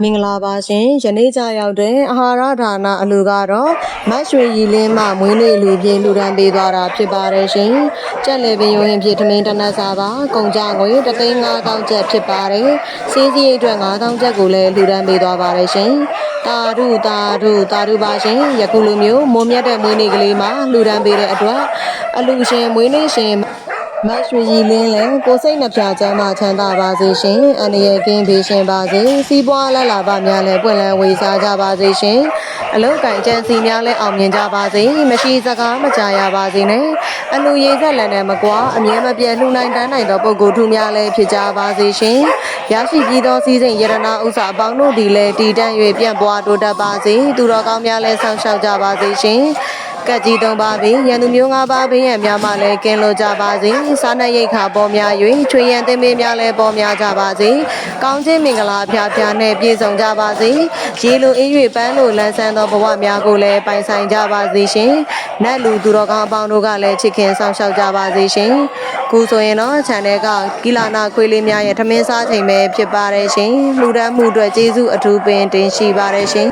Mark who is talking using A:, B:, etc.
A: မင်္ဂလာပါရှင်ယနေ့ကြရောက်တဲ့အာဟာရဌာနအလူကတော့မတ်ရွှေရီလင်းမှမွေးနေ့လူပြည့်လူဒန်းပေးသွားတာဖြစ်ပါတယ်ရှင်ကြက်လေပင်ရုံရင်ဖြစ်ထမင်းတနတ်စာပါကုန်ကြငွေ3,500ကျပ်ဖြစ်ပါတယ်စီးစည်းအတွက်9,000ကျပ်ကိုလည်းလူဒန်းပေးသွားပါတယ်ရှင်တာရုပါရှင်ယခုလိုမျိုးမွန်မြတ်တဲ့မွေးနေ့ကလေးမှာလူဒန်းပေးတဲ့အတွက်အလူရှင်မွေးနေ့ရှင်မတ်ရွှေရီလင်းလည်းကိုစိတ်နှပြချမ်းသာချမ်းသာပါစေရှင်အန္တရာယ်ကင်းဘေးရှင်ပါစေစီးပွားလက်လာပါများလည်းပွင့်လန်းဝေစားကြပါစေရှင်အလုတ်ကံကြံစီများလည်းအောင်မြင်ကြပါစေမရှိစကားမကြားရပါစေနဲ့အလူရည်ဆက်လန်နဲ့မကွာအမြဲမပြတ်လှူနိုင်တန်းနိုင်သောပုဂ္ဂိုလ်ထူးများလည်းဖြစ်ကြပါစေရှင်ရရှိပြီးသောစီစဉ်ယရနာဥစ္စာအပေါင်းတို့ဒီလည်းတည်တံ့၍ပြန့်ပွားတိုးတက်ပါစေသူတော်ကောင်းများလည်းဆောင်ရှောက်ကြပါစေရှင်ကက်ကြီး3ပါးပင်ရန်သူမျိုး5ပါးပင်ရများမှလည်းကင်းလို့ကြပါစေစားနပ်ရိက္ခာပေါ်များ၍ချွေရန်တင်ပင်များလည်းပေါ်များကြပါစေကောင်းခြင်းမင်္ဂလာဖျားဖျားနဲ့ပြည့်စုံကြပါစေရေလိုအေး၍ပန်းလိုလန်းဆန်းသောဘဝများကိုလည်းပိုင်ဆိုင်ကြပါစေရှင်နတ်လူသူတော်ကောင်းအပေါင်းတို့ကလည်းချစ်ခင်ဆောင်ရှောက်ကြပါစေရှင်ခုဆိုရင်တော့ channel ကကီလာနာခွေးလေးများရဲ့ထမင်းစားချိန်ပဲဖြစ်ပါတယ်ရှင်လှူဒန်းမှုအတွက်ကျေးဇူးအထူးပင်တင်ရှိပါတယ်ရှင်